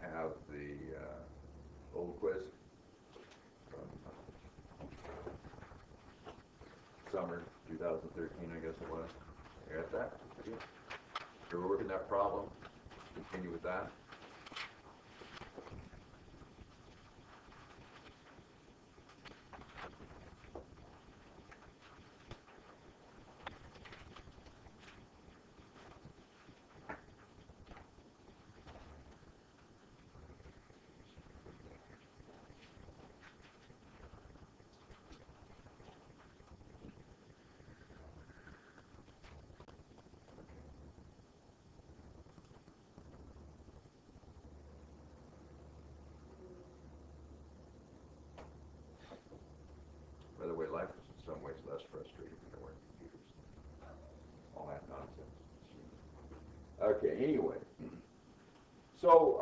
have the old quiz from summer 2013, I guess it was. You got that? You're working that problem. Continue with that. By the way, life is in some ways less frustrating when there weren't computers. All that nonsense. Okay, anyway. So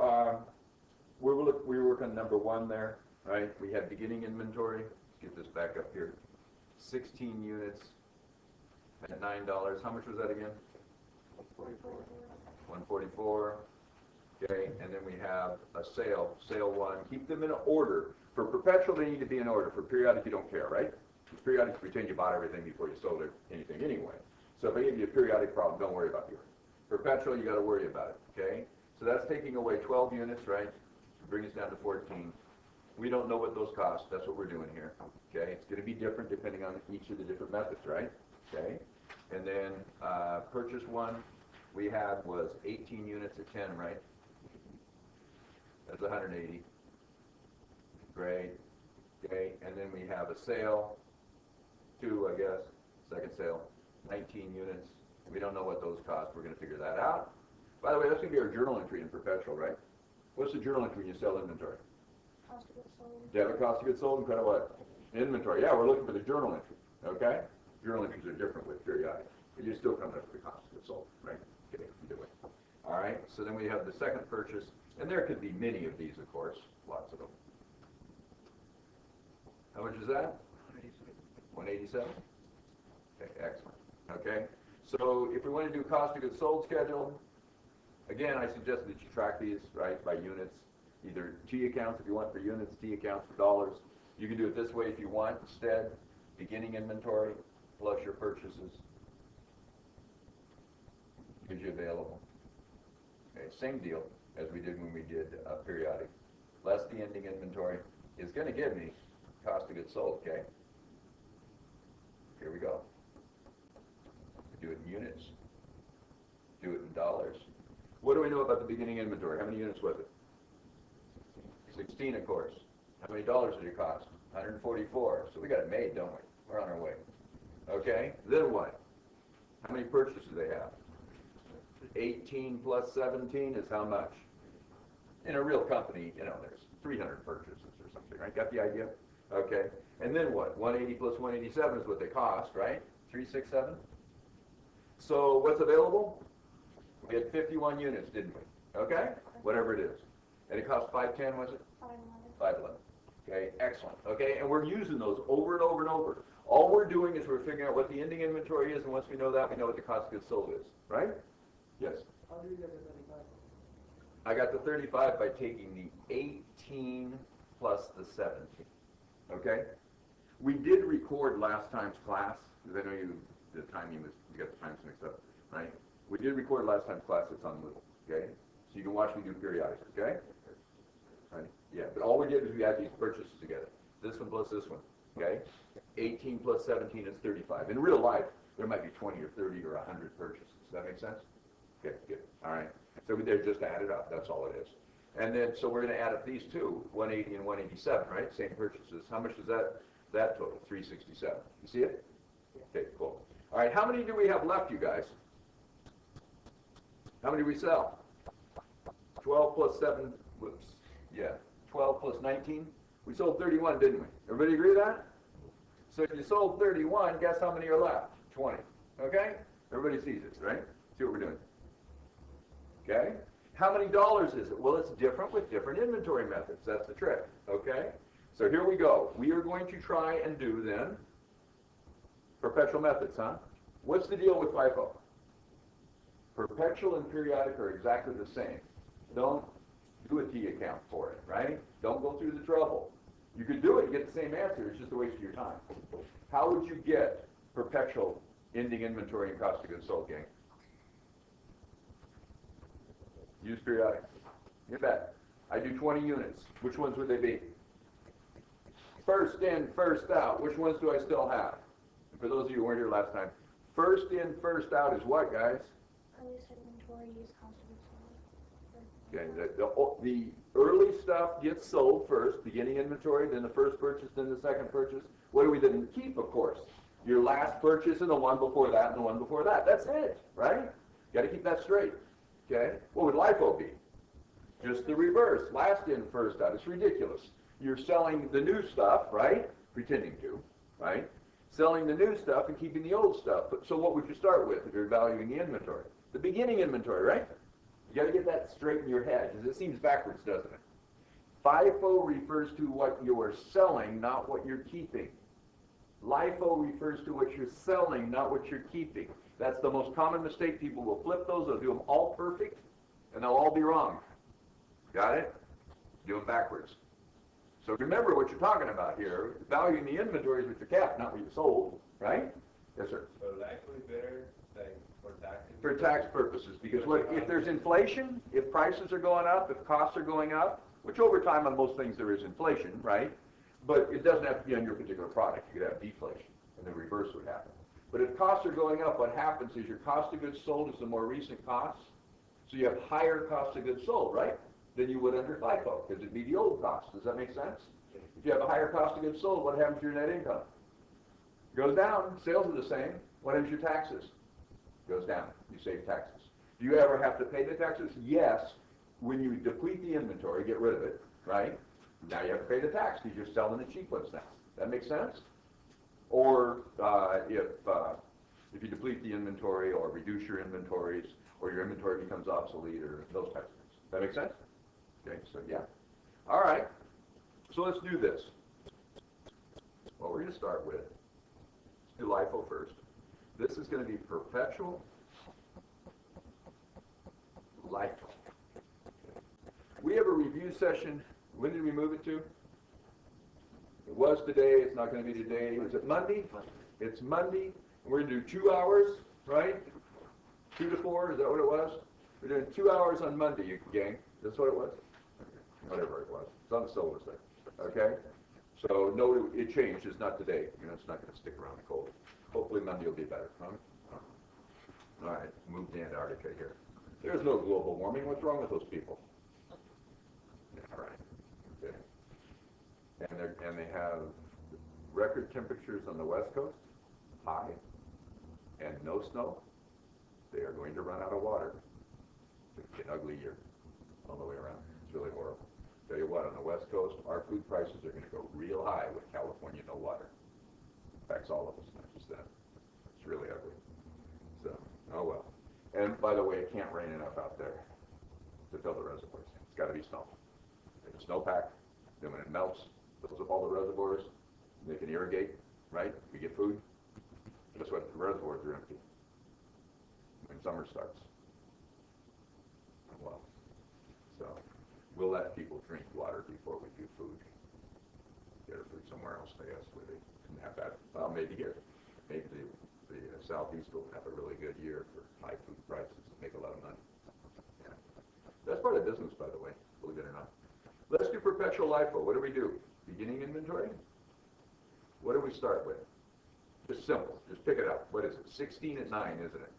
we were working on number one there, right? We had beginning inventory. Let's get this back up here. 16 units at $9. How much was that again? 144. Okay, and then we have a sale one. Keep them in order. For perpetual, they need to be in order. For periodic, you don't care, right? For periodic, you pretend you bought everything before you sold anything anyway. So if I give you a periodic problem, don't worry about yours. Perpetual, you got to worry about it, okay? So that's taking away 12 units, right? Bring us down to 14. We don't know what those cost. That's what we're doing here, okay? It's going to be different depending on each of the different methods, right? Okay? And then purchase one we had was 18 units at 10, right? That's 180. Great. Okay, and then we have a sale, two, I guess, second sale, 19 units. We don't know what those cost. We're going to figure that out. By the way, that's going to be our journal entry in perpetual, right? What's the journal entry when you sell inventory? Cost of goods sold. Debit cost of goods sold and credit what? Inventory. Yeah, we're looking for the journal entry. Okay? Journal entries are different with periodic. But you're still coming up with the cost of goods sold, right? Okay, either way. All right, so then we have the second purchase. And there could be many of these, of course, lots of them. How much is that? 187. Okay, excellent. Okay, so if we want to do cost of goods sold schedule, again, I suggest that you track these, right, by units, either T accounts if you want for units, T accounts for dollars. You can do it this way if you want instead, beginning inventory plus your purchases gives you available. Okay, same deal as we did when we did periodic. Less the ending inventory is going to give me cost of goods sold, okay? Here we go. Do it in units. Do it in dollars. What do we know about the beginning inventory? How many units was it? 16, of course. How many dollars did it cost? 144. So we got it made, don't we? We're on our way. Okay, then what? How many purchases do they have? 18 plus 17 is how much? In a real company, you know, there's 300 purchases or something, right? Got the idea? Okay, and then what? 180 plus 187 is what they cost, right? 367. So what's available? We had 51 units, didn't we? Okay, whatever it is. And it cost 510, was it? 511. Okay, excellent. Okay, and we're using those over and over and over. All we're doing is we're figuring out what the ending inventory is, and once we know that, we know what the cost of goods sold is, right? Yes? How do you get the 35? I got the 35 by taking the 18 plus the 17. Okay? We did record last time's class, because I know you got the times mixed up, right? We did record last time's class. It's on Moodle, okay? So you can watch me do periodic, okay? Right? Yeah, but all we did was we add these purchases together. This one plus this one, okay? 18 plus 17 is 35. In real life, there might be 20 or 30 or 100 purchases. Does that make sense? Okay, good. All right. So they're just added up. That's all it is. And then, so we're going to add up these two, 180 and 187, right? Same purchases. How much does that total? 367. You see it? Okay, cool. All right, how many do we have left, you guys? How many do we sell? 12 plus 7, whoops, yeah, 12 plus 19. We sold 31, didn't we? Everybody agree with that? So if you sold 31, guess how many are left? 20. Okay? Everybody sees it, right? See what we're doing. Okay? How many dollars is it? Well, it's different with different inventory methods. That's the trick. Okay? So here we go. We are going to try and do then perpetual methods, huh? What's the deal with FIFO? Perpetual and periodic are exactly the same. Don't Do a T account for it, right? Don't go through the trouble. You could do it and get the same answer, it's just a waste of your time. How would you get perpetual ending inventory and cost of goods sold, gang? Use periodic. You bet. I do 20 units. Which ones would they be? First in, first out. Which ones do I still have? And for those of you who weren't here last time, first in, first out is what, guys? Earliest inventory, use cost of goods sold. Okay, the early stuff gets sold first, beginning inventory, then the first purchase, then the second purchase. What do we then keep, of course? Your last purchase and the one before that and the one before that. That's it, right? You got to keep that straight. Okay? What would LIFO be? Just the reverse. Last in, first out. It's ridiculous. You're selling the new stuff, right? Pretending to, right? Selling the new stuff and keeping the old stuff. So what would you start with if you're valuing the inventory? The beginning inventory, right? You got to get that straight in your head, because it seems backwards, doesn't it? FIFO refers to what you are selling, not what you're keeping. LIFO refers to what you're selling, not what you're keeping. That's the most common mistake. People will flip those. They'll do them all perfect, and they'll all be wrong. Got it? Do them backwards. So remember what you're talking about here. Valuing the inventory is what you kept, not what you sold, right? Yes, sir. So likely better, like, for tax? For tax purposes, because what, if there's inflation, if prices are going up, if costs are going up, which over time on most things there is inflation, right? But it doesn't have to be on your particular product. You could have deflation, and the reverse would happen. But if costs are going up, what happens is your cost of goods sold is the more recent costs, so you have higher cost of goods sold, right? Than you would under FIFO, because it'd be the old cost. Does that make sense? If you have a higher cost of goods sold, what happens to your net income? Goes down. Sales are the same. What happens to your taxes? Goes down. You save taxes. Do you ever have to pay the taxes? Yes. When you deplete the inventory, get rid of it, right? Now you have to pay the tax because you're selling the cheap ones now. That makes sense? Or if you deplete the inventory or reduce your inventories or your inventory becomes obsolete or those types of things. That make sense? Okay, so yeah. All right. So let's do this. Well, we're going to start with, let's do LIFO first. This is going to be perpetual LIFO. We have a review session. When did we move it to? It was today. It's not going to be today. Is it Monday? It's Monday. We're going to do 2 hours, right? 2 to 4. Is that what it was? We're doing 2 hours on Monday, you gang. That's what it was? Whatever it was. It's on the syllabus there. Okay? So, no, it changed. It's not today. You know, it's not going to stick around cold. Hopefully Monday will be better. Huh? All right. Move to Antarctica here. There's no global warming. What's wrong with those people? Yeah, all right. Okay. And they have record temperatures on the West Coast, high, and no snow. They are going to run out of water. It's an ugly year all the way around. It's really horrible. Tell you what, on the West Coast, our food prices are going to go real high with California no water. Affects all of us, not just them. It's really ugly. So, oh well. And by the way, it can't rain enough out there to fill the reservoirs. It's got to be snow. Take a snowpack, then when it melts, fills up all the reservoirs, they can irrigate, right? We get food. Guess what? The reservoirs are empty when summer starts. Well, so we'll let people drink water before we do food. Get our food somewhere else, I guess, where they can have that. Well, maybe here. Maybe the Southeast will have a really good year for high food prices and make a lot of money. Yeah. That's part of business, by the way, believe it or not. Let's do perpetual LIFO. What do we do? Beginning inventory? What do we start with? Just simple. Just pick it up. What is it? 16 at 9, isn't it?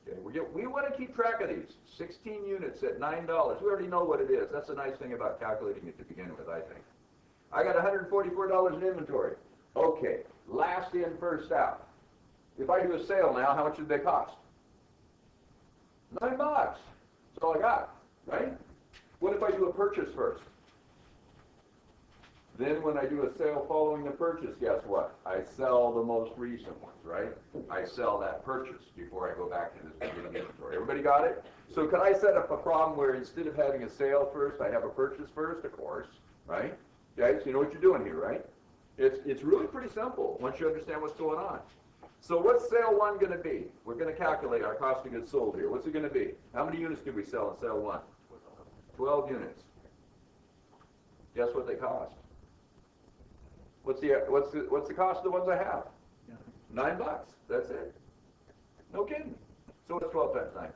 Okay. We want to keep track of these. 16 units at $9. We already know what it is. That's the nice thing about calculating it to begin with, I think. I got $144 in inventory. Okay. Last in, first out. If I do a sale now, how much did they cost? $9. That's all I got, right? What if I do a purchase first? Then when I do a sale following the purchase, guess what? I sell the most recent ones, right? I sell that purchase before I go back to this beginning inventory. Everybody got it? So can I set up a problem where instead of having a sale first, I have a purchase first, of course, right? Okay, so you know what you're doing here, right? It's really pretty simple once you understand what's going on. So what's sale 1 going to be? We're going to calculate our cost of goods sold here. What's it going to be? How many units did we sell in sale 1? 12 units. Guess what they cost? What's the cost of the ones I have? $9. That's it. No kidding. So what's 12 times 9?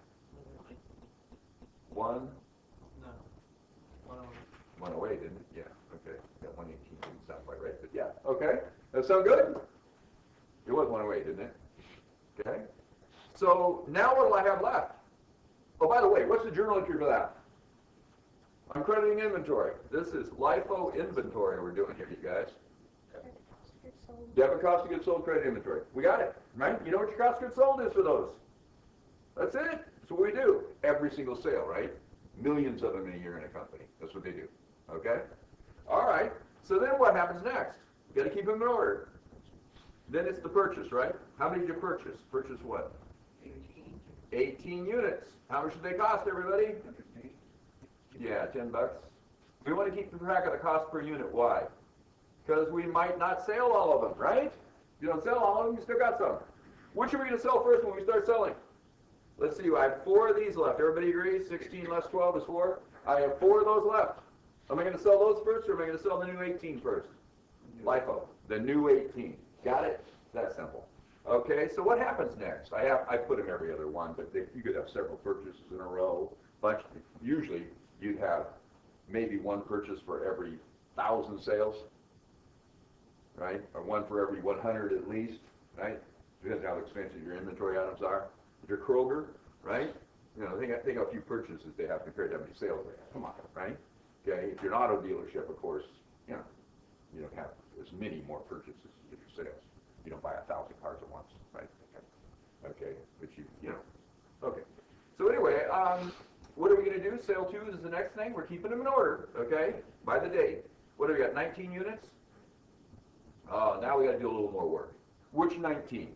1. No. 108. 108, didn't it? Yeah. Okay. Got 118. Didn't sound quite right, but yeah. Okay. That sound good? It was 108, didn't it? Okay. So now what do I have left? Oh, by the way, what's the journal entry for that? I'm crediting inventory. This is LIFO inventory we're doing here, you guys. Debit cost of goods sold, credit inventory. We got it, right? You know what your cost of goods sold is for those. That's it. That's what we do. Every single sale, right? Millions of them in a year in a company. That's what they do. Okay? All right. So then what happens next? You got to keep them in order. Then it's the purchase, right? How many did you purchase? Purchase what? 18 units. How much did they cost, everybody? Yeah, $10. We want to keep track of the cost per unit. Why? Because we might not sell all of them, right? If you don't sell all of them, you still got some. Which are we going to sell first when we start selling? Let's see, I have 4 of these left. Everybody agree? 16 less 12 is 4. I have 4 of those left. Am I going to sell those first, or am I going to sell the new 18 first? LIFO, the new 18. Got it? That's simple. Okay, so what happens next? I put them every other one, but you could have several purchases in a row. Usually, you'd have maybe one purchase for every 1,000 sales, right? Or one for every 100 at least, right? Depends how expensive your inventory items are. If you're Kroger, right? You know, think of a few purchases they have compared to how many sales they have. Come on, right? Okay, if you're an auto dealership, of course, you know, you don't have as many more purchases as your sales. You don't buy 1,000 cars at once, right? Okay, but you know. Okay. So anyway, what are we going to do? Sale 2 is the next thing. We're keeping them in order, okay, by the date. What do we got, 19 units? Now we got to do a little more work. Which 19?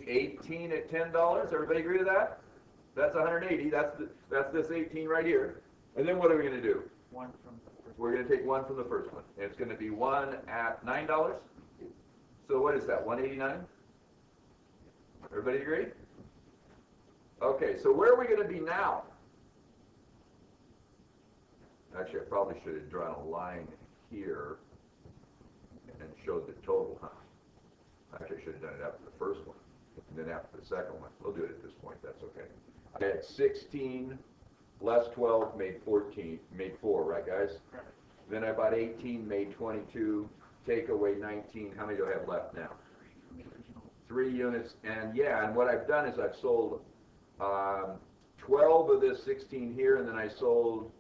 18 at $10. Everybody agree to that? That's 180. That's this 18 right here. And then what are we going to do? One from the first. We're going to take one from the first one. And it's going to be one at $9. So what is that? 189? Everybody agree? Okay, so where are we going to be now? Actually, I probably should have drawn a line here and showed the total, huh? Actually, I should have done it after the first one, and then after the second one. We'll do it at this point, that's okay. I had 16 less 12 made 14, made 4, right guys? Right. Then I bought 18, made 22, take away 19. How many do I have left now? 3 units, and yeah, and what I've done is I've sold 12 of this 16 here, and then I sold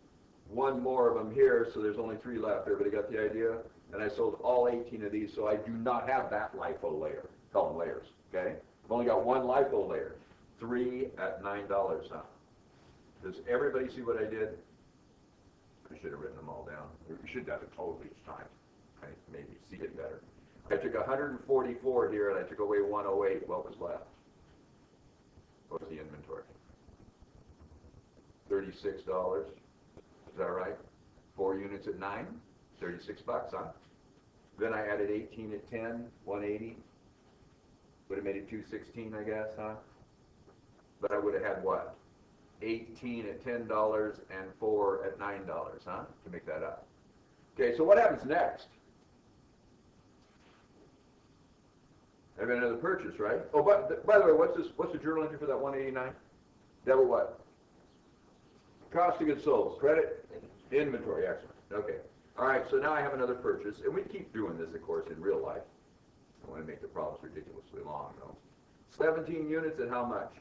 one more of them here, so there's only 3 left. Everybody got the idea? And I sold all 18 of these, so I do not have that LIFO layer. Call them layers, okay? I've only got one LIFO layer. 3 at $9 now. Does everybody see what I did? I should have written them all down. You should have it total each time. Okay? Maybe see it better. I took 144 here, and I took away 108. What was left? What was the inventory? $36. Is that right? 4 units at 9, $36, huh? Then I added 18 at 10, 180. Would have made it 216, I guess, huh? But I would have had what? 18 at $10 and 4 at $9, huh? To make that up. Okay, so what happens next? I have another purchase, right? Oh, but by the way, what's the journal entry for that 189? That was what? Cost of goods sold, credit, inventory, excellent. Okay. All right, so now I have another purchase, and we keep doing this, of course, in real life. I don't want to make the problems ridiculously long, though. 17 units at how much?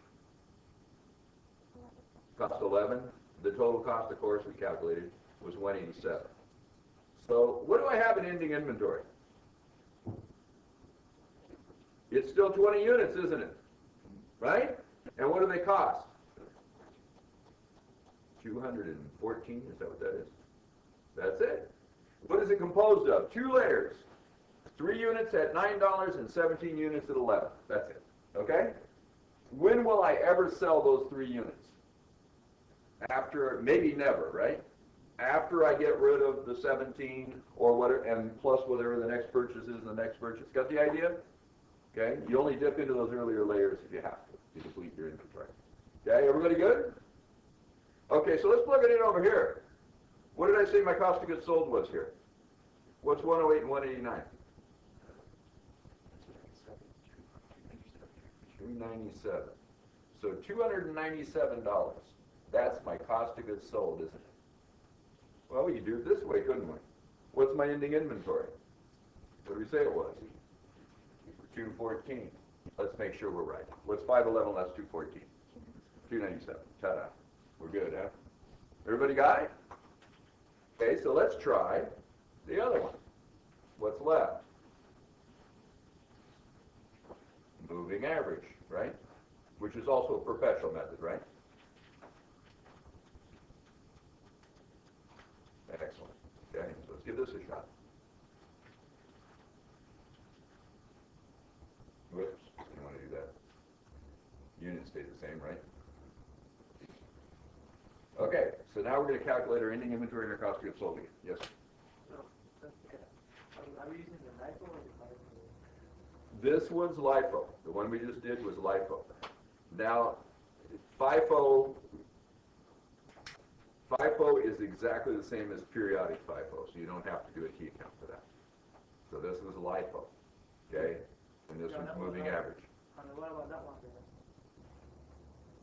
Cost 11. The total cost, of course, we calculated, was 187. So what do I have in ending inventory? It's still 20 units, isn't it? Right? And what do they cost? 214, is that what that is? That's it. What is it composed of? 2 layers. 3 units at $9 and 17 units at 11. That's it. Okay? When will I ever sell those 3 units? After, maybe never, right? After I get rid of the 17 or whatever, and plus whatever the next purchase is, the next purchase. Got the idea? Okay? You only dip into those earlier layers if you have to complete your inventory. Okay, everybody good? Okay, so let's plug it in over here. What did I say my cost of goods sold was here? What's 108 and 189? 297. So $297. That's my cost of goods sold, isn't it? Well, we could do it this way, couldn't we? What's my ending inventory? What did we say it was? 214. Let's make sure we're right. What's 511 less 214? 297. Ta-da. We're good, huh? Everybody got it? Okay, so let's try the other one. What's left? Moving average, right? Which is also a perpetual method, right? Excellent. Okay, so let's give this a shot. Whoops, didn't want to do that. Units stay the same, right? Okay, so now we're going to calculate our ending inventory and our cost of goods sold again. Yes? So, that's okay. Are we using the LIFO or the FIFO? This one's LIFO. The one we just did was LIFO. Now, FIFO is exactly the same as periodic FIFO, so you don't have to do a T account for that. So this was LIFO, okay? And this one's moving average. And what about that one there?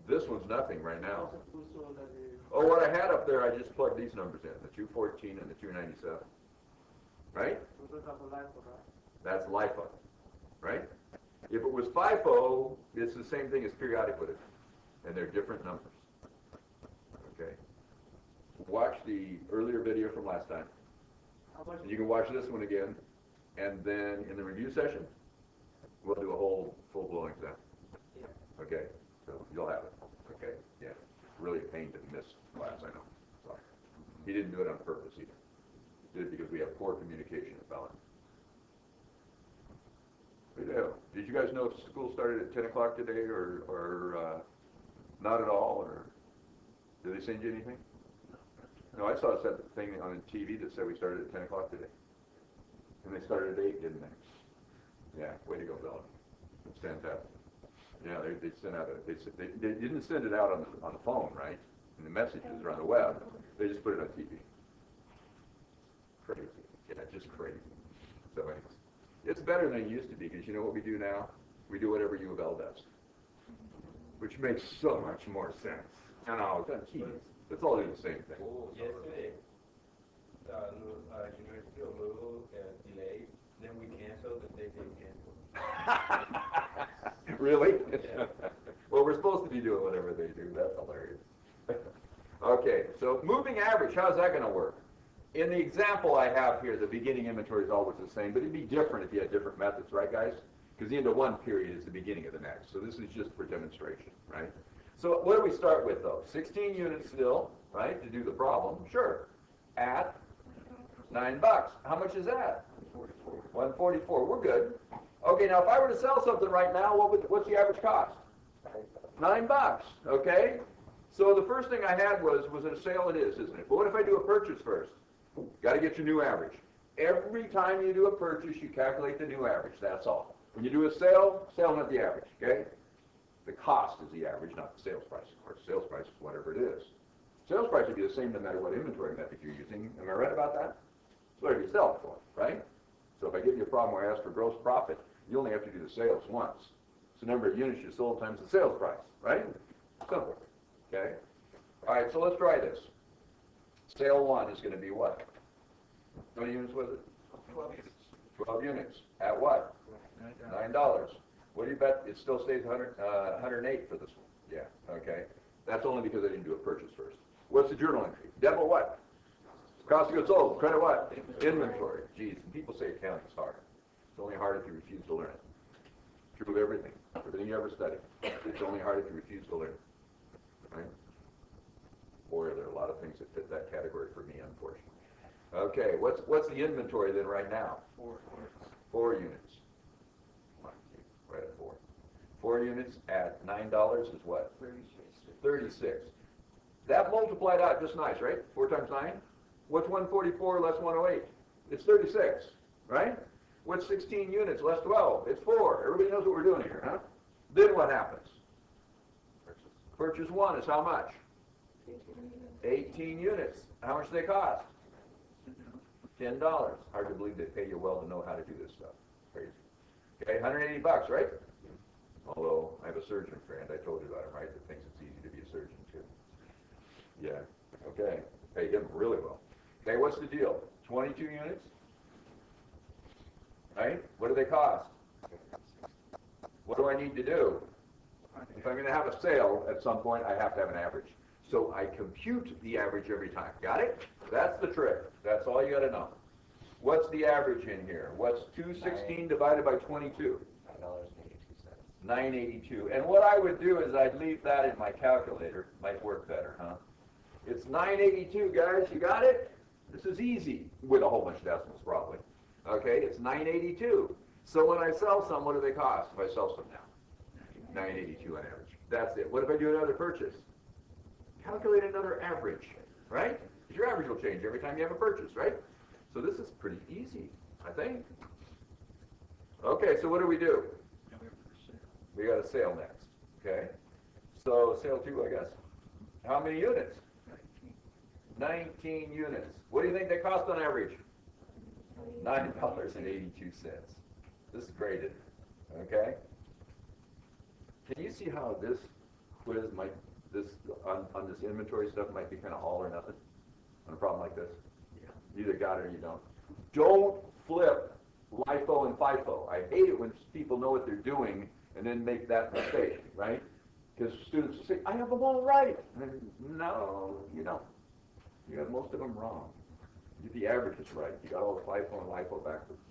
This one's nothing right now. Also, that is, Oh, what I had up there, I just plugged these numbers in, the 214 and the 297. Right? those are the LIFO, right? That's LIFO, right? If it was FIFO, it's the same thing as periodic would have been, and they're different numbers. Okay? Watch the earlier video from last time. How much? You can watch this one again, and then in the review session, we'll do a whole full-blown exam. Yeah. Okay? So you'll have it. Okay? Yeah. It's really a pain to miss class, I know. So he didn't do it on purpose either. He did it because we have poor communication about it. Yeah. Did you guys know if school started at 10 o'clock today or not at all? Or did they send you anything? No, I saw a thing on TV that said we started at 10 o'clock today. And they started at 8, didn't they? Yeah, way to go, Bella. It's fantastic. Yeah, they sent out they didn't send it out on the phone, right? And the messages are on the web. They just put it on TV. Crazy. Yeah, just crazy. So anyways, it's better than it used to be, because you know what we do now? We do whatever U of L does, which makes so much more sense. And it's all doing the same thing. Oh, yesterday, University of Louisville delayed, then we canceled, and they didn't cancel. Really? Yeah. Well, we're supposed to be doing whatever they do. That's hilarious. Okay, so moving average, how's that going to work? In the example I have here, the beginning inventory is always the same, but it'd be different if you had different methods, right, guys? Because the end of one period is the beginning of the next. So this is just for demonstration, right? So what do we start with, though? 16 units still, right, to do the problem. Sure. At $9. How much is that? 144. We're good. Okay, now if I were to sell something right now, what's the average cost? $9. Okay? So the first thing I had was it a sale? It is, isn't it? But what if I do a purchase first? Got to get your new average. Every time you do a purchase, you calculate the new average. That's all. When you do a sale, not the average, okay? The cost is the average, not the sales price. Of course, sales price is whatever it is. Sales price would be the same no matter what inventory method you're using. Am I right about that? It's whatever you sell it for, right? So if I give you a problem where I ask for gross profit, you only have to do the sales once. It's the number of units you sold times the sales price, right? Simple, okay? All right, so let's try this. Sale 1 is going to be what? How many units was it? 12 units. 12 units. At what? $9. What do you bet? It still stays 108 for this one. Yeah, okay. That's only because I didn't do a purchase first. What's the journal entry? Debit what? Cost of goods sold. Credit what? Inventory. Geez, and people say accounting's hard. It's only hard if you refuse to learn it. True of everything. Everything you ever study. It's only hard if you refuse to learn it. Right? Boy, there are a lot of things that fit that category for me, unfortunately. Okay, what's the inventory then right now? 4 units. Right at 4. 4 units at $9 is what? 36. That multiplied out just nice, right? 4 times 9? What's 144 less 108? It's 36, right? What's 16 units less 12? It's 4. Everybody knows what we're doing here, huh? Then what happens? Purchase 1 is how much? 18. 19 units. How much do they cost? $10. Hard to believe they pay you well to know how to do this stuff. Crazy. Okay, $180, right? Although I have a surgeon friend, I told you about him, right? That thinks it's easy to be a surgeon too. Yeah. Okay. Pay him really well. Okay, what's the deal? 22 units. Right? What do they cost? What do I need to do? If I'm going to have a sale at some point, I have to have an average. So I compute the average every time. Got it? That's the trick. That's all you got to know. What's the average in here? What's 216 divided by 22? $9.82. And what I would do is I'd leave that in my calculator. Might work better, huh? It's $9.82, guys. You got it? This is easy, with a whole bunch of decimals probably. Okay, it's $9.82. So when I sell some, what do they cost if I sell some now? $9.82 on average. That's it. What if I do another purchase? Calculate another average, right? Because your average will change every time you have a purchase, right? So this is pretty easy, I think. Okay, so what do? We got a sale next, okay? So sale 2, I guess. How many units? 19 units. What do you think they cost on average? $9.82. This is great, isn't it? Okay? Can you see how this quiz might, on this inventory stuff might be kind of all or nothing on a problem like this? Yeah. You either got it or you don't. Don't flip LIFO and FIFO. I hate it when people know what they're doing and then make that mistake, right? Because students say, I have them all right. And no, you don't. You got most of them wrong. You get the averages right. You got all the FIFO and LIFO backwards.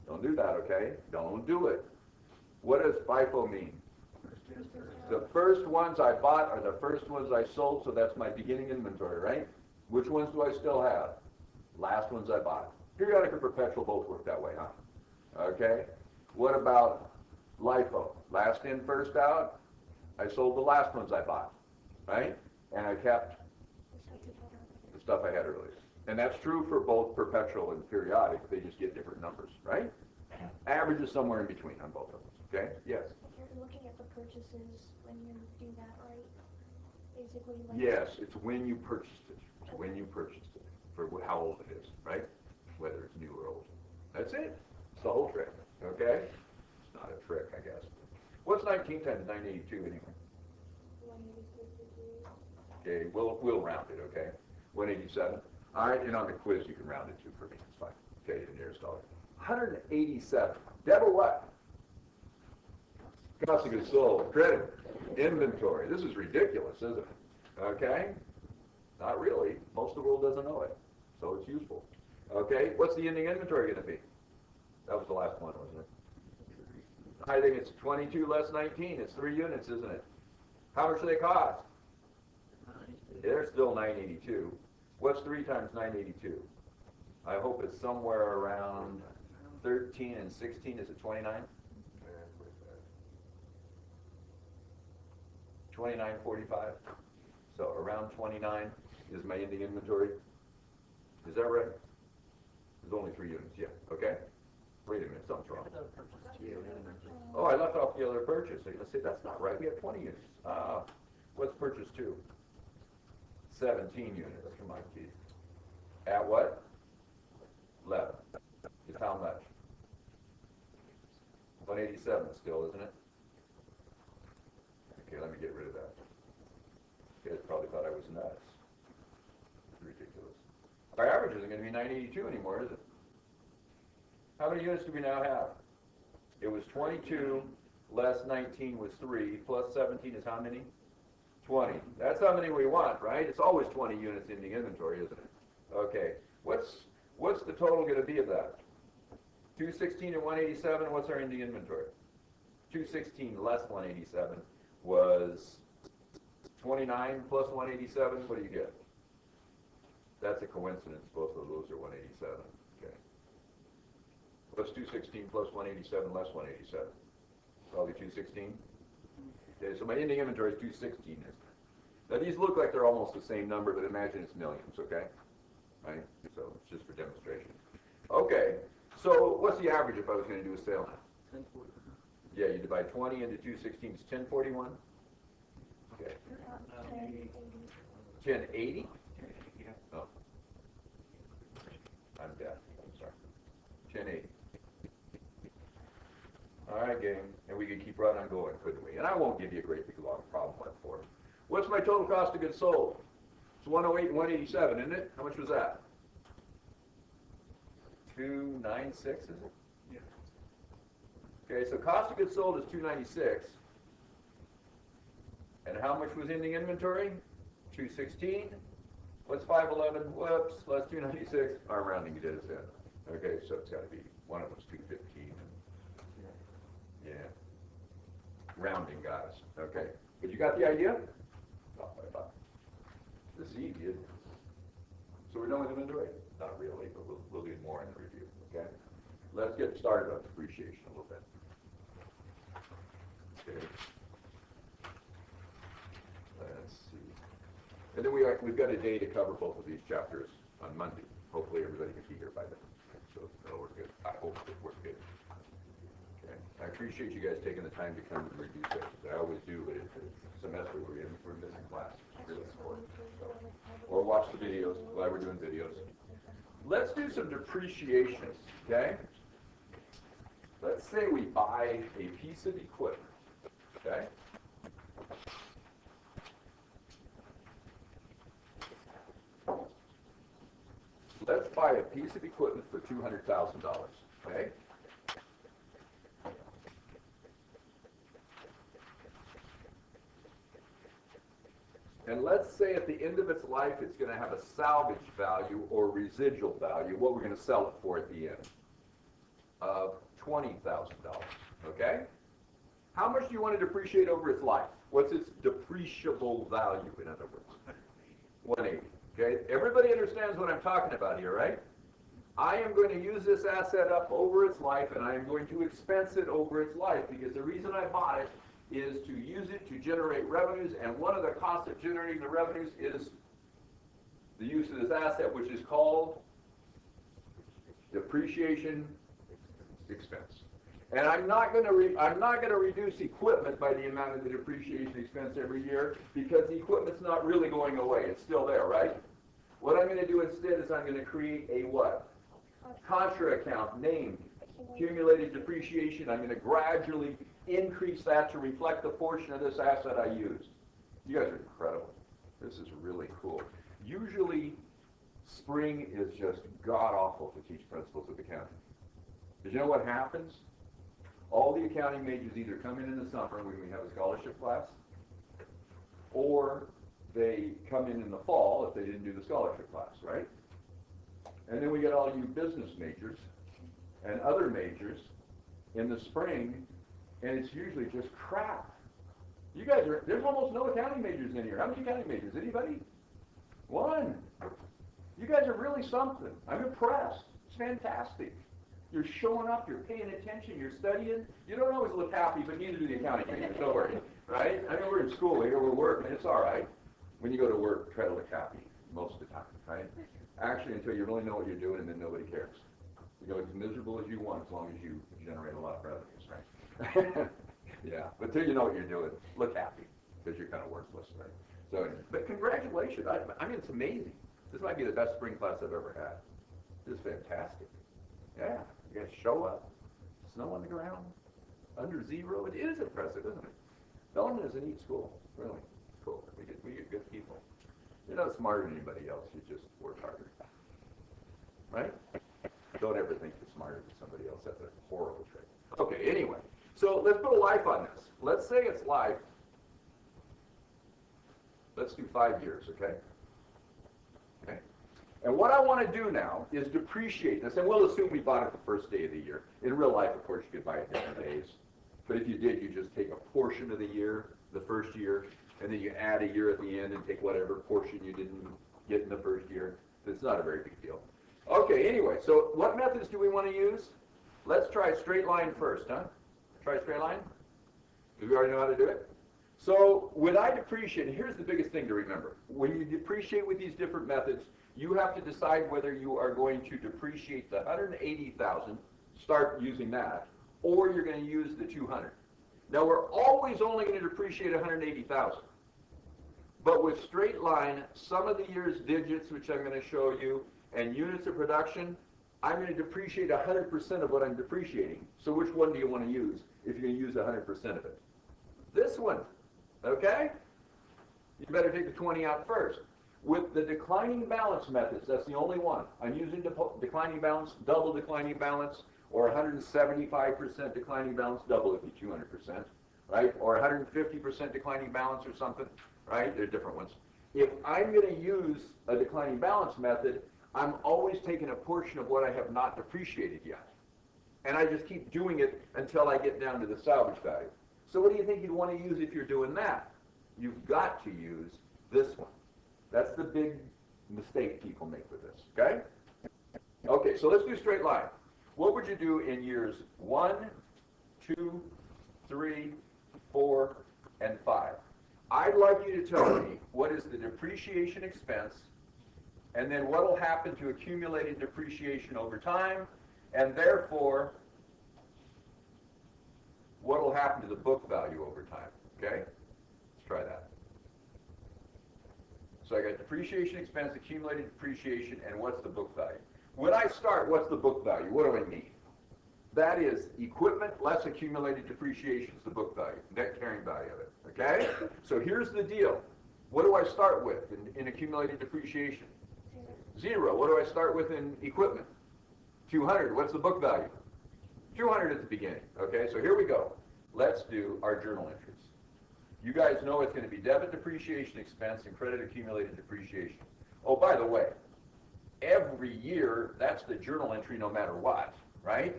Don't do that, okay? Don't do it. What does FIFO mean? The first ones I bought are the first ones I sold, so that's my beginning inventory, right? Which ones do I still have? Last ones I bought. Periodic and perpetual both work that way, huh? Okay? What about LIFO? Last in, first out. I sold the last ones I bought, right? And I kept the stuff I had earlier. And that's true for both perpetual and periodic. They just get different numbers, right? Average is somewhere in between on both of them, okay? Yes? If you're looking at the purchases when you do that, right? Basically, like... Yes, it's when you purchased it. It's when you purchased it. For how old it is, right? Whether it's new or old. That's it. It's the whole trick, okay? It's not a trick, I guess. What's 19 times 982 anyway? 182. Okay, we'll round it, okay? 187. All right, and on the quiz you can round it too for me. It's fine. Okay, the nearest dollar. 187. Deborah, what? Cost of goods sold. Credit. Inventory. This is ridiculous, isn't it? Okay? Not really. Most of the world doesn't know it. So it's useful. Okay, what's the ending inventory going to be? That was the last one, wasn't it? I think it's 22 less 19. It's 3 units, isn't it? How much do they cost? They're still 982. What's 3 times 982? I hope it's somewhere around 13 and 16. Is it 29? 29.45. So around 29 is my ending inventory. Is that right? There's only 3 units. Yeah. Okay. Wait a minute. Something's wrong. Oh, I left off the other purchase. I'm going to say that's not right. We have 20 units. What's purchase 2? 17 units. Come on, Keith. At what? 11. It's how much? 187 still, isn't it? Okay, let me get rid of that. You guys probably thought I was nuts. It's ridiculous. Our average isn't going to be 982 anymore, is it? How many units do we now have? It was 22, less 19 was 3, plus 17 is how many? 20. That's how many we want, right? It's always 20 units in the inventory, isn't it? Okay. What's the total going to be of that? 216 and 187, what's our ending inventory? 216 less 187 was 29 plus 187, what do you get? That's a coincidence, both of those are 187. Okay. What's 216 plus 187 less 187? Probably 216. Okay, so my ending inventory is 216. Now these look like they're almost the same number, but imagine it's millions, okay? Right? So it's just for demonstration. Okay, so what's the average if I was going to do a sale now? 1040. Yeah, you divide 20 into 216, it's 1041. Okay. 1080? All right, gang. And we could keep right on going, couldn't we? And I won't give you a great big long problem with for it. What's my total cost of goods sold? It's 108 and 187, isn't it? How much was that? 296, is it? Yeah. Okay, so cost of goods sold is 296. And how much was ending inventory? 216. What's 511? Whoops, less 296. Our rounding did us in. Okay, so it's got to be, one of them's 215. Yeah. Rounding, guys. Okay. But you got the idea? Not by about. This is easy, isn't it? So we're done with inventory? Not really, but we'll do more in the review, okay? Let's get started on depreciation a little bit. Okay. Let's see. And then we've got a day to cover both of these chapters on Monday. Hopefully everybody can be here by then. So it'll work good. I hope it works good. Okay. I appreciate you guys taking the time to come to the review sessions. I always do, but it's a semester we're missing class. It's really important. So, or watch the videos. Glad we're doing videos. Let's do some depreciation, okay? Let's say we buy a piece of equipment, okay? Let's buy a piece of equipment for $200,000, okay? And let's say at the end of its life, it's going to have a salvage value or residual value, what we're going to sell it for at the end, of $20,000, okay? How much do you want to depreciate over its life? What's its depreciable value, in other words? 180, okay? Everybody understands what I'm talking about here, right? I am going to use this asset up over its life, and I am going to expense it over its life, because the reason I bought it is to use it to generate revenues, and one of the costs of generating the revenues is the use of this asset, which is called depreciation expense. And I'm not going to reduce equipment by the amount of the depreciation expense every year, because the equipment's not really going away. It's still there, right? What I'm going to do instead is I'm going to create a what? Contra account named accumulated depreciation. I'm going to gradually increase that to reflect the portion of this asset I used. You guys are incredible. This is really cool. Usually, spring is just god-awful to teach principles of accounting. Because you know what happens? All the accounting majors either come in the summer when we have a scholarship class, or they come in the fall if they didn't do the scholarship class, right? And then we get all you business majors and other majors in the spring, and it's usually just crap. You guys are, there's almost no accounting majors in here. How many accounting majors? Anybody? One. You guys are really something. I'm impressed. It's fantastic. You're showing up, you're paying attention, you're studying. You don't always look happy, but neither do the accounting majors, don't worry. Right? I mean, we're in school here, we're working, it's all right. When you go to work, try to look happy most of the time, right? Actually, until you really know what you're doing, and then nobody cares. You go as miserable as you want, as long as you generate a lot of revenues, right? Yeah, but until you know what you're doing, look happy, because you're kind of worthless, right? So, but congratulations. I mean, it's amazing. This might be the best spring class I've ever had. This is fantastic. Yeah, you guys show up. Snow on the ground, under zero. It is impressive, isn't it? Bellarmine is a neat school, really. It's cool. We get good people. You're not smarter than anybody else. You just work harder, right? Don't ever think you're smarter than somebody else. That's a horrible trait. Okay, anyway. So let's put a life on this. Let's say it's life. Let's do 5 years, okay? Okay. And what I want to do now is depreciate this, and we'll assume we bought it the first day of the year. In real life, of course, you could buy it different days. But if you did, you just take a portion of the year, the first year, and then you add a year at the end and take whatever portion you didn't get in the first year. It's not a very big deal. Okay, anyway, so what methods do we want to use? Let's try straight line first, huh? Try straight line? Do we already know how to do it? So when I depreciate, and here's the biggest thing to remember. When you depreciate with these different methods, you have to decide whether you are going to depreciate the 180,000, start using that, or you're going to use the 200. Now we're always only going to depreciate 180,000. But with straight line, some of the year's digits, which I'm going to show you, and units of production, I'm going to depreciate 100% of what I'm depreciating. So which one do you want to use if you're going to use 100% of it? This one, okay? You better take the 20 out first. With the declining balance methods, that's the only one. I'm using declining balance, double declining balance, or 175% declining balance, double would be 200%, right? Or 150% declining balance or something, right? There are different ones. If I'm going to use a declining balance method, I'm always taking a portion of what I have not depreciated yet. And I just keep doing it until I get down to the salvage value. So what do you think you'd want to use if you're doing that? You've got to use this one. That's the big mistake people make with this, okay? Okay, so let's do straight line. What would you do in years 1, 2, 3, 4, and 5? I'd like you to tell me what is the depreciation expense, and then what will happen to accumulated depreciation over time, and therefore, what will happen to the book value over time, okay? Let's try that. So I got depreciation expense, accumulated depreciation, and what's the book value? When I start, what's the book value? What do I mean? That is equipment less accumulated depreciation is the book value, net carrying value of it, okay? So here's the deal. What do I start with in accumulated depreciation? 0. What do I start with in equipment? 200. What's the book value? 200 at the beginning, okay? So here we go. Let's do our journal entries. You guys know it's going to be debit depreciation expense and credit accumulated depreciation. Oh, by the way, every year, that's the journal entry no matter what, right?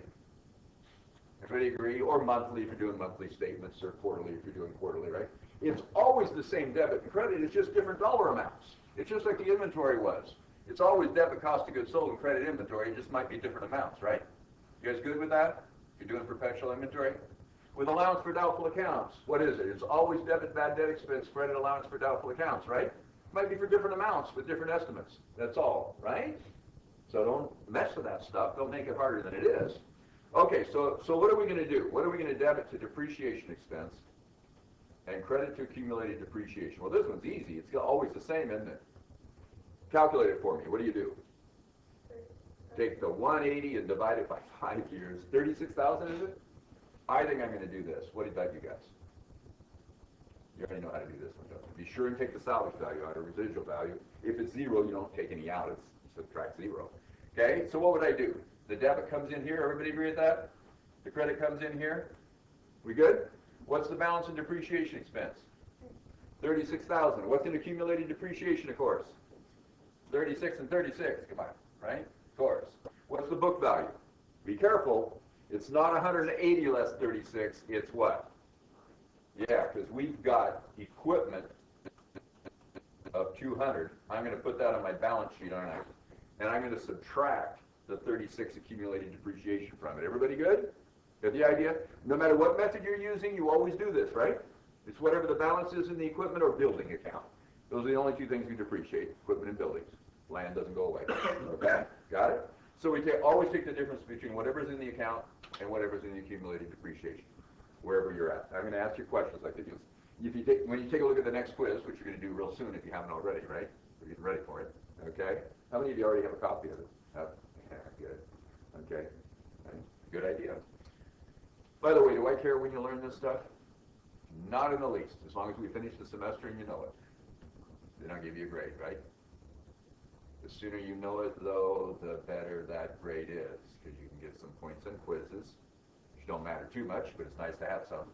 Everybody agree? Or monthly if you're doing monthly statements, or quarterly if you're doing quarterly, right? It's always the same debit and credit. It's just different dollar amounts. It's just like the inventory was. It's always debit cost of goods sold and credit inventory. It just might be different amounts, right? You guys good with that? You're doing perpetual inventory? With allowance for doubtful accounts, what is it? It's always debit bad debt expense, credit allowance for doubtful accounts, right? It might be for different amounts with different estimates. That's all, right? So don't mess with that stuff. Don't make it harder than it is. Okay, so what are we going to do? What are we going to debit to depreciation expense and credit to accumulated depreciation? Well, this one's easy. It's always the same, isn't it? Calculate it for me. What do you do? Take the 180 and divide it by 5 years. 36,000, is it? I think I'm going to do this. What about you guys? You already know how to do this one, don't you? Be sure and take the salvage value out of residual value. If it's 0, you don't take any out. It's subtract 0. Okay, so what would I do? The debit comes in here. Everybody agree with that? The credit comes in here. We good? What's the balance in depreciation expense? 36,000. What's in accumulated depreciation, of course? 36 and 36. Come on, right? Of course. What's the book value? Be careful. It's not 180 less 36. It's what? Yeah, because we've got equipment of 200. I'm going to put that on my balance sheet, aren't I? And I'm going to subtract the 36 accumulated depreciation from it. Everybody good? Get the idea? No matter what method you're using, you always do this, right? It's whatever the balance is in the equipment or building account. Those are the only two things we depreciate, equipment and buildings. Land doesn't go away. Okay? Got it? So we always take the difference between whatever's in the account and whatever's in the accumulated depreciation, wherever you're at. I'm going to ask you questions like this. When you take a look at the next quiz, which you're going to do real soon if you haven't already, right? We're getting ready for it. Okay? How many of you already have a copy of it? Yeah, good. Okay. Good idea. By the way, do I care when you learn this stuff? Not in the least. As long as we finish the semester and you know it. Then I'll give you a grade, right? The sooner you know it, though, the better that grade is, because you can get some points on quizzes, which don't matter too much, but it's nice to have some.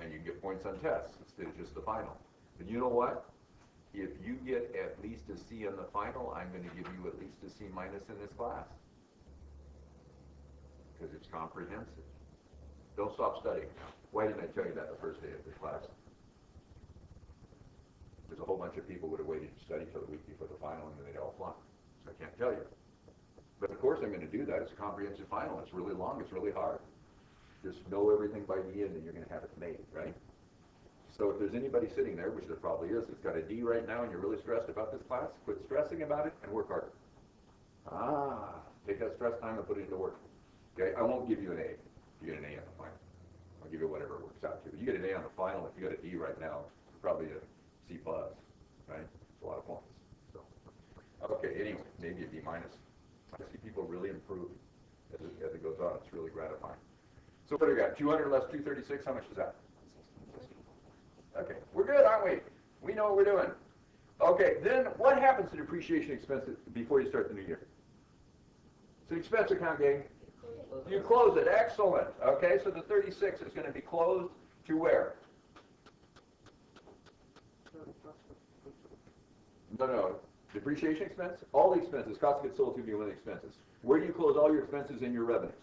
And you can get points on tests instead of just the final. But you know what? If you get at least a C on the final, I'm going to give you at least a C minus in this class. Because it's comprehensive. Don't stop studying now. Why didn't I tell you that the first day of the class? Because a whole bunch of people would have waited to study till the week before the final and then they'd all flunk. So I can't tell you. But of course I'm going to do that. It's a comprehensive final. It's really long. It's really hard. Just know everything by the end and you're going to have it made, right? So if there's anybody sitting there, which there probably is, that's got a D right now and you're really stressed about this class, quit stressing about it and work harder. Take that stress time and put it into work. Okay, I won't give you an A. You get an A on the final. I'll give you whatever it works out to. You get an A on the final. If you got a D right now, probably a C plus, right? It's a lot of points. So, okay, anyway, maybe a D minus. I see people really improve as it goes on. It's really gratifying. So what do we got? 200 less 236, how much is that? Okay, we're good, aren't we? We know what we're doing. Okay, then what happens to depreciation expenses before you start the new year? It's an expense account, gang. You close it. Excellent. Okay, so the 36 is going to be closed to where? No. Depreciation expense? All the expenses. Cost of goods sold to be one of the expenses. Where do you close all your expenses in your revenues?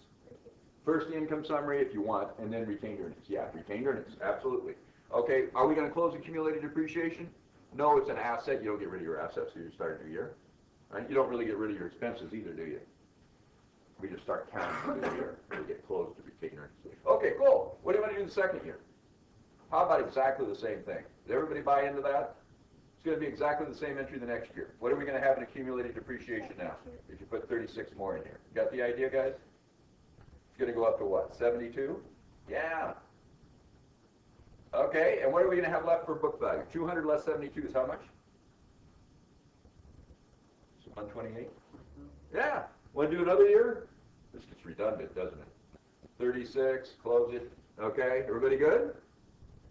First income summary if you want, and then retained earnings. Yeah, retained earnings. Absolutely. Okay, are we going to close accumulated depreciation? No, it's an asset. You don't get rid of your assets, so you start a new year. Right? You don't really get rid of your expenses either, do you? We just start counting the new year. We get closed to retained earnings. Okay, cool. What do you want to do the second year? How about exactly the same thing? Did everybody buy into that? It's going to be exactly the same entry the next year. What are we going to have in accumulated depreciation now if you put 36 more in here? Got the idea, guys? It's going to go up to what, 72? Yeah. Okay, and what are we going to have left for book value? 200 less 72 is how much? 128? Yeah. Want to do another year? This gets redundant, doesn't it? 36, close it. Okay, everybody good?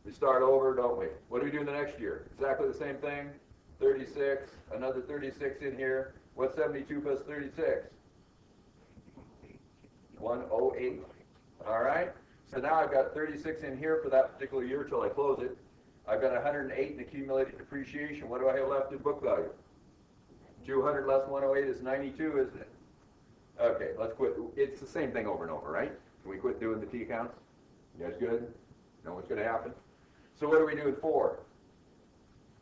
We start over, don't we? What do we do in the next year? Exactly the same thing. 36, another 36 in here. What's 72 plus 36? 108. All right? So now I've got 36 in here for that particular year until I close it. I've got 108 in accumulated depreciation. What do I have left in book value? 200 less 108 is 92, isn't it? Okay, let's quit. It's the same thing over and over, right? Can we quit doing the T counts? You guys good? Know what's going to happen? So what do we do with 4?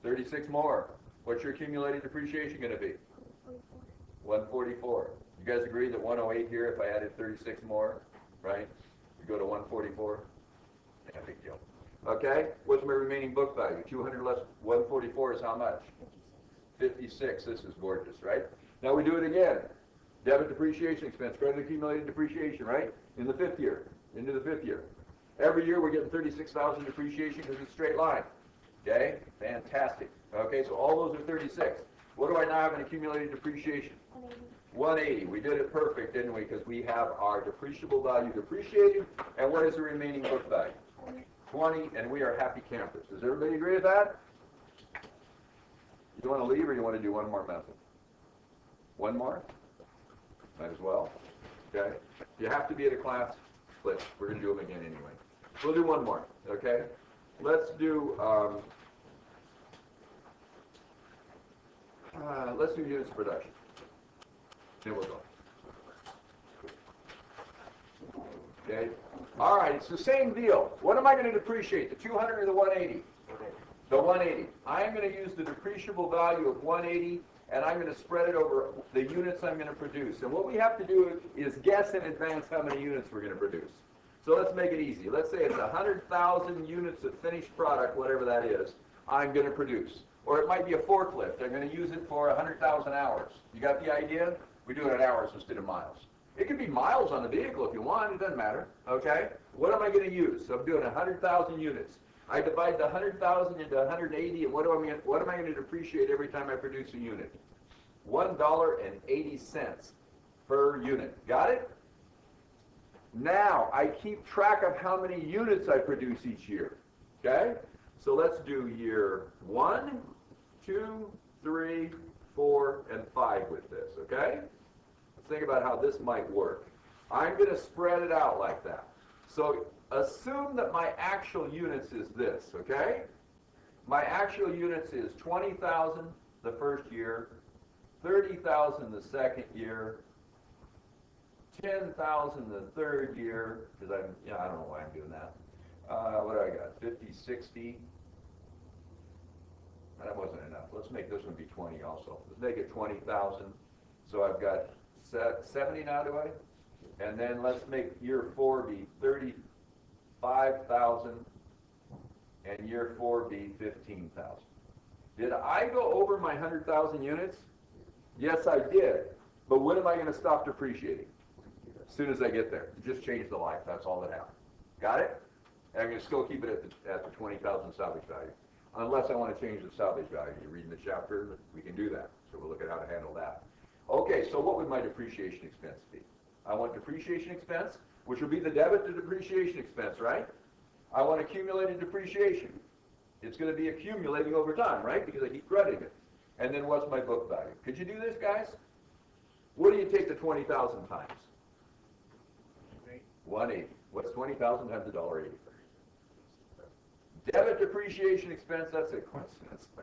36 more. What's your accumulated depreciation going to be? 144. You guys agree that 108 here, if I added 36 more, right? You go to 144? Yeah, big deal. Okay, what's my remaining book value? 200 less 144 is how much? 56. This is gorgeous, right? Now we do it again. Debit depreciation expense, credit accumulated depreciation, right? In the 5th year, into the 5th year. Every year we're getting 36,000 depreciation because it's a straight line. Okay, fantastic. Okay, so all those are 36. What do I now have in accumulated depreciation? 180. We did it perfect, didn't we? Because we have our depreciable value depreciated, and what is the remaining book value? 20, and we are happy campers. Does everybody agree with that? You want to leave or you want to do one more method? One more? Might as well. Okay? You have to be at a class, but we're going to do them again anyway. We'll do one more, okay? Let's do units of production. Then we'll go. Okay? All right, it's the same deal. What am I going to depreciate, the 200 or the 180? The 180. I'm going to use the depreciable value of 180, and I'm going to spread it over the units I'm going to produce. And what we have to do is guess in advance how many units we're going to produce. So let's make it easy. Let's say it's 100,000 units of finished product, whatever that is, I'm going to produce. Or it might be a forklift. I'm going to use it for 100,000 hours. You got the idea? We do it in hours instead of miles. It could be miles on the vehicle if you want. It doesn't matter. Okay? What am I going to use? So I'm doing 100,000 units. I divide the 100,000 into 180, and what am I going to depreciate every time I produce a unit? $1.80 per unit. Got it? Now, I keep track of how many units I produce each year. Okay? So let's do year 1, 2, 3, 4, and 5 with this. Okay? Let's think about how this might work. I'm going to spread it out like that. So assume that my actual units is this, okay? My actual units is 20,000 the first year, 30,000 the second year, 10,000 the third year, because I don't know why I'm doing that. What do I got? 50, 60. That wasn't enough. Let's make this one be 20 also. Let's make it 20,000. So I've got 70 now, do I? And then let's make year 4 be 35,000 and year 4 be 15,000. Did I go over my 100,000 units? Yes, I did. But when am I going to stop depreciating? As soon as I get there. Just change the life. That's all that happened. Got it? And I'm going to still keep it at the 20,000 salvage value. Unless I want to change the salvage value. You read in the chapter, we can do that. So we'll look at how to handle that. Okay, so what would my depreciation expense be? I want depreciation expense, which will be the debit to depreciation expense, right? I want accumulated depreciation. It's going to be accumulating over time, right? Because I keep crediting it. And then what's my book value? Could you do this, guys? What do you take the 20,000 times? 180. What's 20,000 times $1.80? Debit depreciation expense, that's a coincidence. I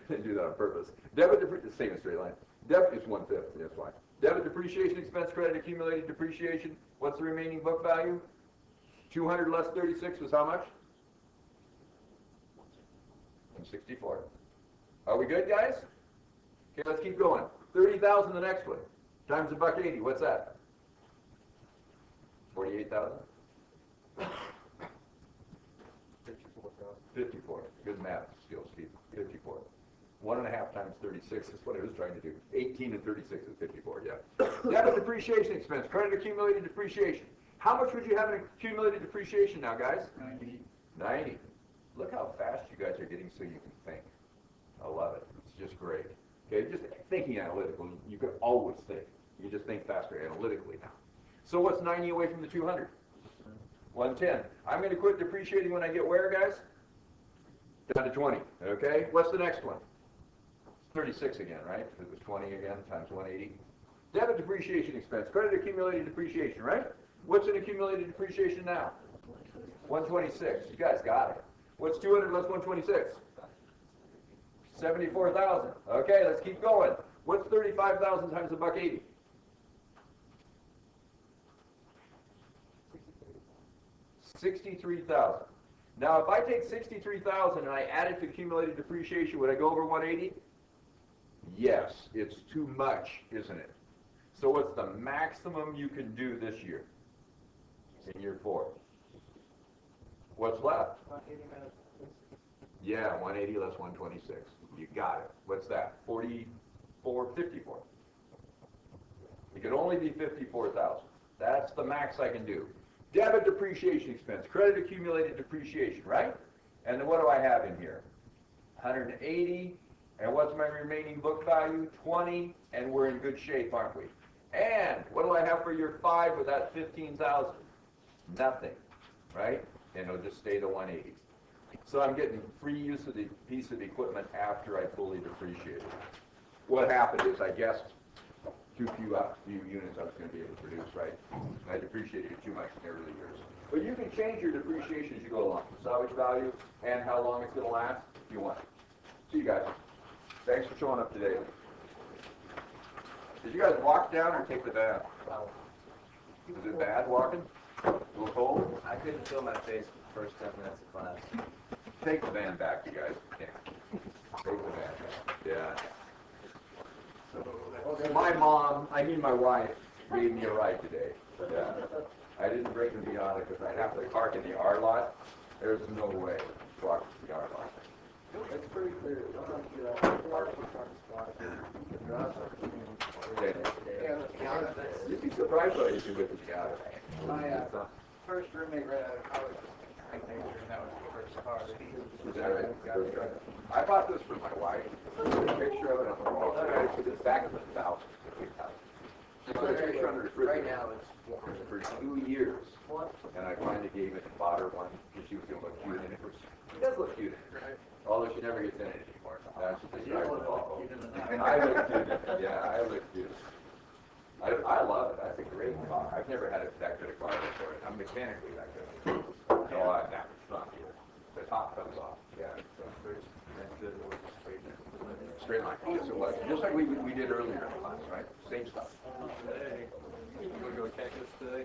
didn't do that on purpose. Debit depreciation, same as straight line. Debit is 1/5, that's why. Debit depreciation expense, credit accumulated depreciation. What's the remaining book value? 200 less 36 was how much? 164. Are we good, guys? Okay, let's keep going. 30,000 the next one. Times $1.80, what's that? 48,000? 54. Good math skills, Steve. 54. 1.5 times 36 is what I was trying to do. 18 and 36 is 54, yeah. Debit depreciation expense, credit accumulated depreciation. How much would you have in accumulated depreciation now, guys? 90. 90. Look how fast you guys are getting so you can think. I love it. It's just great. Okay, just thinking analytical, you can always think. You just think faster analytically now. So what's 90 away from the 200? 110. I'm going to quit depreciating when I get where, guys? Down to 20. Okay, what's the next one? 36 again, right? It was 20 again times 180. Debit depreciation expense, credit accumulated depreciation, right? What's an accumulated depreciation now? 126. You guys got it. What's 200 less 126? 74,000. Okay, let's keep going. What's 35,000 times $1.80? 63,000. Now, if I take 63,000 and I add it to accumulated depreciation, would I go over 180? Yes, it's too much, isn't it? So what's the maximum you can do this year? In year 4. What's left? 180 minus. Yeah, 180 less 126. You got it. What's that? 44, 54. It could only be 54,000. That's the max I can do. Debit depreciation expense, credit accumulated depreciation, right? And then what do I have in here? 180, and what's my remaining book value? 20, and we're in good shape, aren't we? And what do I have for year 5 with that 15,000? Nothing, right? And it'll just stay the 180. So I'm getting free use of the piece of equipment after I fully depreciate it. What happened is I guessed too few units I was going to be able to produce, right? I depreciated it too much in the early years. But you can change your depreciation as you go along. Salvage value and how long it's going to last if you want. See you guys. Thanks for showing up today. Did you guys walk down or take the van? Was it bad walking? A little cold? I couldn't feel my face the first 10 minutes of class. Take the van back, you guys. Yeah. Take the van back. Yeah. My mom, my wife, gave me a ride today. Yeah. I didn't bring the Miata because I'd have to park in the R lot. There's no way to walk to the R lot. It's pretty clear. You don't have to do that. Park in front of the spot. Okay. You'd be surprised what you can with the Miata. My first roommate right out of college was a teenager, and that was the first car that he Is that right? I bought this for my wife. There's a picture of it on the wall. I put this back in the house. It's a picture on the refrigerator. Right now it's For 2 years. And I finally gave it and bought her one because she was going to look cute in it. She does look cute in it. right. Although she never gets in it anymore. That's what they You don't drive want the to ball. look cute in the I look cute in it. Yeah, I look cute. I love it. That's a great car. I've never had that good a car before. I'm mechanically that good. No, it's not here. The top comes off. Yeah. Straight line. Yes, it was. Just like we did earlier in the class, right? Same stuff. You want to go check this today?